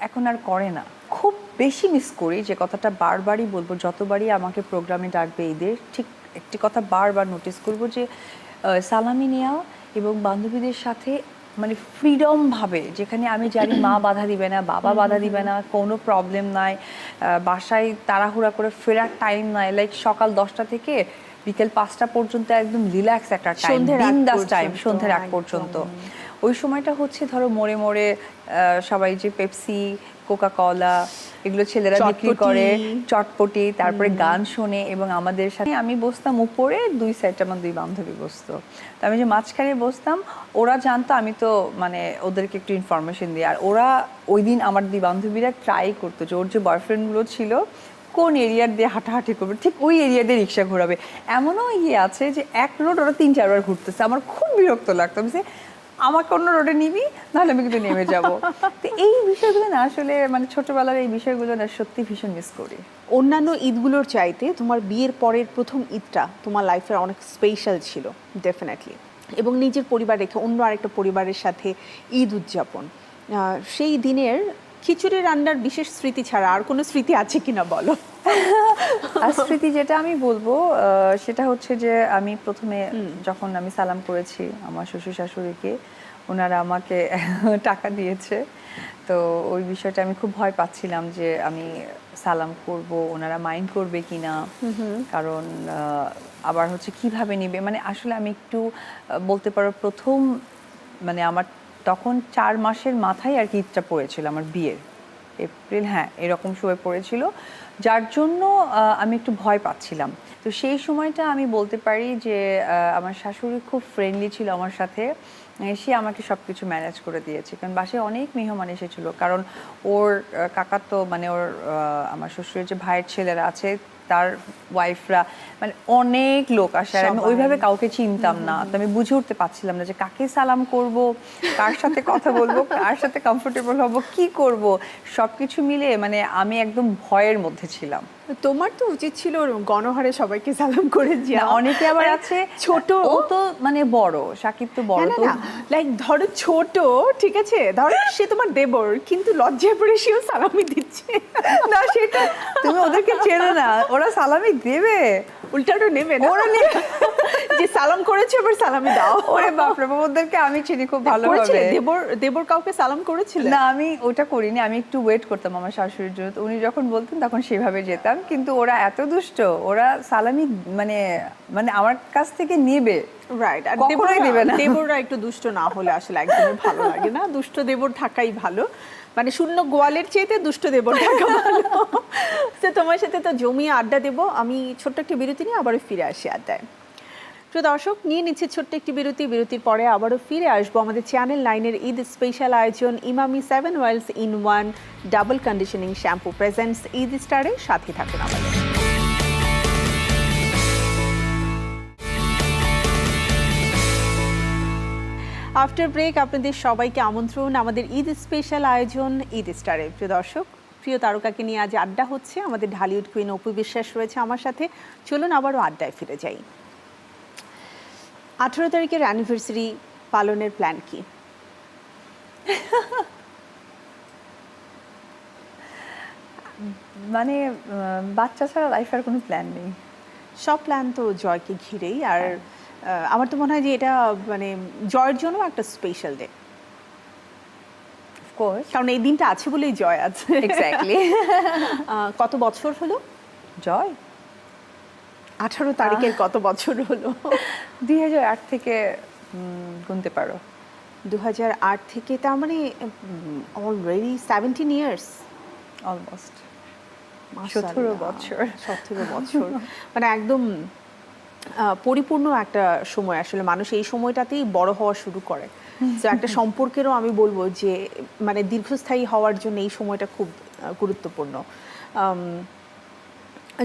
এখন আর করে না। খুব বেশি মিস করি, যে কথাটা বারবারই বলবো, যতবারই আমাকে প্রোগ্রামে ডাকবে ঈদের, ঠিক একটি কথা বারবার নোটিস করব যে সালামি নেওয়া এবং বান্ধবীদের সাথে মানে ফ্রিডম ভাবে, যেখানে আমি জানি মা বাধা দিবে না, বাবা বাধা দিবে না, কোনো প্রবলেম নাই, বাসায় তাড়াহুড়া করে ফেরার টাইম নাই, লাইক সকাল 10টা থেকে বিকেল 5টা পর্যন্ত একদম রিল্যাক্স একটা টাইম, বিন্দাস টাইম, সন্ধ্যের আগ পর্যন্ত। ওই সময়টা হচ্ছে ধরো মোড়ে মোড়ে সবাই যে পেপসি, কোকা কলা এগুলো ছেলেরা বিক্রি করে, চটপটি, তারপরে গান শোনে, এবং আমাদের সাথে আমি বসতাম উপরে, 2 সাইডে আমার 2 বান্ধবী বসতো, তো আমি যে মাঝখানে বসতাম, ওরা জানতো আমি তো মানে ওদেরকে একটু ইনফরমেশন দিই, আর ওরা ওই দিন আমার 2 বান্ধবীরা ট্রাই করতো যে ওর যে বয়ফ্রেন্ডগুলো ছিল কোন এরিয়ার দিয়ে হাঁটাহাঁটি করবে, ঠিক ওই এরিয়া দিয়ে রিক্সা ঘোরাবে। এমনও আছে যে এক রোড ওরা 3-4 বার ঘুরতেছে, আমার খুব বিরক্ত লাগতো, আমি আমাকে অন্য রোডে নিবি, নাহলে আমি কিন্তু নেমে যাব। তো এই বিষয়গুলো না আসলে মানে ছোটবেলার এই বিষয়গুলো না সত্যি ভীষণ মিস করি। অন্যান্য ঈদগুলোর চাইতে তোমার বিয়ের পরের প্রথম ঈদটা তোমার লাইফের অনেক স্পেশাল ছিল ডেফিনেটলি, এবং নিজের পরিবার রেখে অন্য আরেকটা পরিবারের সাথে ঈদ উদযাপন, সেই দিনের খিচুড়ি রান্নার বিশেষ স্মৃতি ছাড়া আর কোনো স্মৃতি আছে কিনা বলো। আর স্মৃতি যেটা আমি বলবো সেটা হচ্ছে যে আমি প্রথমে যখন আমি সালাম করেছি আমার শ্বশুর শাশুড়িকে, ওনারা আমাকে টাকা দিয়েছে, তো ওই বিষয়টা আমি খুব ভয় পাচ্ছিলাম যে আমি সালাম করব, ওনারা মাইন্ড করবে কিনা, কারণ আবার হচ্ছে কিভাবে নিবে, মানে আসলে আমি একটু বলতে পারো প্রথম মানে আমার তখন 4 মাসের মাথায় আর কি ঈদটা পড়েছিল আমার বিয়ের, এপ্রিল, হ্যাঁ এরকম সময় পড়েছিল, যার জন্য আমি একটু ভয় পাচ্ছিলাম। তো সেই সময়টা আমি বলতে পারি যে আমার শাশুড়ি খুব ফ্রেন্ডলি ছিল আমার সাথে, সে আমাকে সব কিছু ম্যানেজ করে দিয়েছে, কারণ বাসায় অনেক মেহমান এসেছিলো, কারণ ওর কাকা তো মানে ওর আমার শ্বশুরের যে ভাইয়ের ছেলেরা আছে তার ওয়াইফরা, মানে অনেক লোক আসে, আর আমি ওইভাবে কাউকে চিনতাম না, তো আমি বুঝে উঠতে পারছিলাম না যে কাকে সালাম করব, কার সাথে কথা বলবো, কার সাথে কমফোর্টেবল হব, কি করব, সবকিছু মিলে মানে আমি একদম ভয়ের মধ্যে ছিলাম। তোমার তো উচিত ছিল গণহারে সবাইকে সালাম করে যাওয়া। অনেকে আবার আছে ছোট, ও তো মানে বড়, সাকিব তো বড়, তো লাইক ধরো ছোট, ঠিক আছে, ধরো সে তোমার দেবর, কিন্তু লজ্জায় পড়ে সেও সালামি দিচ্ছে না, সেটা তুমি ওদেরকে চেনো না, ওরা সালামি দেবে, উল্টাটা নেবে না, ওরা নেবে যে সালাম করেছে এবার সালামি দাও। ওরে বাপরে, ওদেরকে আমি চিনি খুব ভালোভাবে। দেবর কাউকে সালাম করেছিল? না, আমি ওটা করিনি, আমি একটু ওয়েট করতাম আমার শাশুড়ির জন্য, তো উনি যখন বলতেন তখন সেভাবে যেতাম, কিন্তু ওরা এত দুষ্ট, ওরা সালামি মানে মানে আমার কাছ থেকে নেবে, রাইট, আর কখনোই দেবে না। দেবররা একটু দুষ্ট না হলে আসলে একদমই ভালো লাগে না, দুষ্ট দেবর থাকাই ভালো, মানে শূন্য গোয়ালের চেয়েতে দুষ্ট দেবর থাকা ভালো। তো তোমার সাথে তো জমিয়ে আড্ডা দেবো, আমি ছোট্ট একটি বিরতি নিয়ে আবারও ফিরে আসি আড্ডায়। প্রিয় দর্শক, নিয়ে নিচ্ছে ছোট্ট একটি বিরতির পরে আবারও ফিরে আসবো আমাদের চ্যানেল 9-এর ঈদ স্পেশাল আয়োজন Emami 7 oils in 1 double conditioning shampoo presents Eid স্টারে, সাথে থাকুন আমাদের। আফটার ব্রেক আপনাদের সবাইকে আমন্ত্রণ আমাদের ঈদ স্পেশাল আয়োজন ঈদ স্টারে। প্রিয় দর্শক, প্রিয় তারকাকে নিয়ে আজ আড্ডা হচ্ছে, আমাদের ঢালিউড কুইন অপু বিশ্বাস রয়েছে আমার সাথে, চলুন আবারও আড্ডায় ফিরে যাই। 18 তারিখের অ্যানিভার্সারি পালনের প্ল্যান কি? মানে বাচ্চা ছাড়া লাইফের কোনো প্ল্যান নেই, সব প্ল্যান তো জয়কে ঘিরেই, আর আমার তো মনে হয় যে এটা মানে জয়ের জন্য একটা স্পেশাল ডে, অফকোর্স, কারণ এই দিনটা আছে বলেই জয় আছে। এক্স্যাক্টলি। কত বছর হলো জয়? 18 তারিখের কত বছর হলো? 2008 থেকে গুনতে পারো। 2008 থেকে, তার মানে অলরেডি 17 ইয়ার্স, অলমোস্ট 17 বছর। 17 বছর, মানে একদম পরিপূর্ণ একটা সময়, আসলে মানুষ এই সময়টাতেই বড় হওয়া শুরু করে, তো একটা সম্পর্কেরও আমি বলবো যে মানে দীর্ঘস্থায়ী হওয়ার জন্য এই সময়টা খুব গুরুত্বপূর্ণ।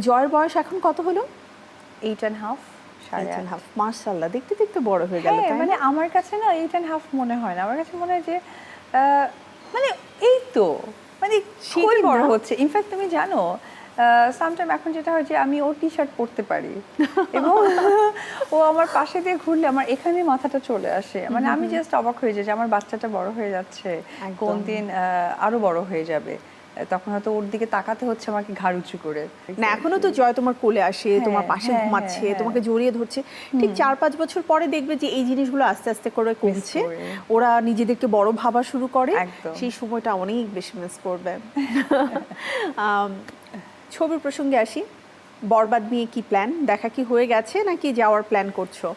জয়ের বয়স এখন কত হলো? 8.5। মাশাআল্লাহ, দেখতে দেখতে বড় হয়ে গেল। মানে আমার কাছে না 8.5 মনে হয় না, আমার কাছে মনে হয় যে মানে এই তো মানে খুবই বড় হচ্ছে। ইনফ্যাক্ট তুমি জানো সামটাইম এখন যেটা হয় যে আমি ওর টি শার্ট পরতে পারি এবং ও আমার পাশে দিয়ে ঘুরলে আমার এখানে মাথাটা চলে আসে, মানে আমি জাস্ট অবাক হয়ে যাই যে আমার বাচ্চাটা বড় হয়ে যাচ্ছে, কোন দিন আরো বড় হয়ে যাবে, তখন হয়তো ওর দিকে তাকাতে হচ্ছে আমাকে ঘাড় উঁচু করে। না এখনো তো জয় তোমার কোলে আসে, তোমার পাশে হ্যাঁ, ঘুমাচ্ছে, হ্যাঁ, তোমাকে জড়িয়ে ধরছে। ঠিক 4-5 বছর পরে দেখবে যে এই জিনিসগুলো আস্তে আস্তে করে কমছে, করে। ওরা নিজেদেরকে বড় ভাবা শুরু করে, একদম। সেই সময়টা অনেক বেশি মিস করবে। ছবির প্রসঙ্গে আসি, বরবাদ নিয়ে কি প্ল্যান? দেখা কি হয়ে গেছে নাকি যাওয়ার প্ল্যান করছো?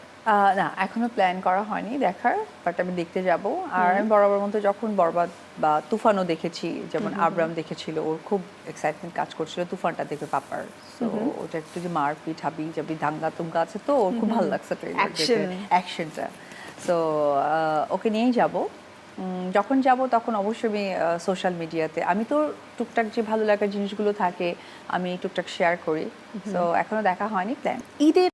না এখনো প্ল্যান করা হয়নি দেখার, বাট আমি দেখতে যাব। আর আমি বরাবর মতো যখন বরবাদ বা তুফানও দেখেছি, যেমন আবরাম দেখেছিল, ওর খুব এক্সাইটমেন্ট কাজ করছিল তুফানটা দেখে পাপার, সো ওটা একটু যে মারপিট হাবি যাবি দাঙ্গা তুঙ্গা আছে তো ওর খুব ভালো লাগছে Action. অ্যাকশনটা, সো ওকে নিয়েই যাব। যখন যাব তখন অবশ্যই আমি সোশ্যাল মিডিয়াতে, আমি তো টুকটাক যে ভালো লাগার জিনিসগুলো থাকে আমি টুকটাক শেয়ার করি, সো এখনো দেখা হয়নি, প্ল্যান। ঈদের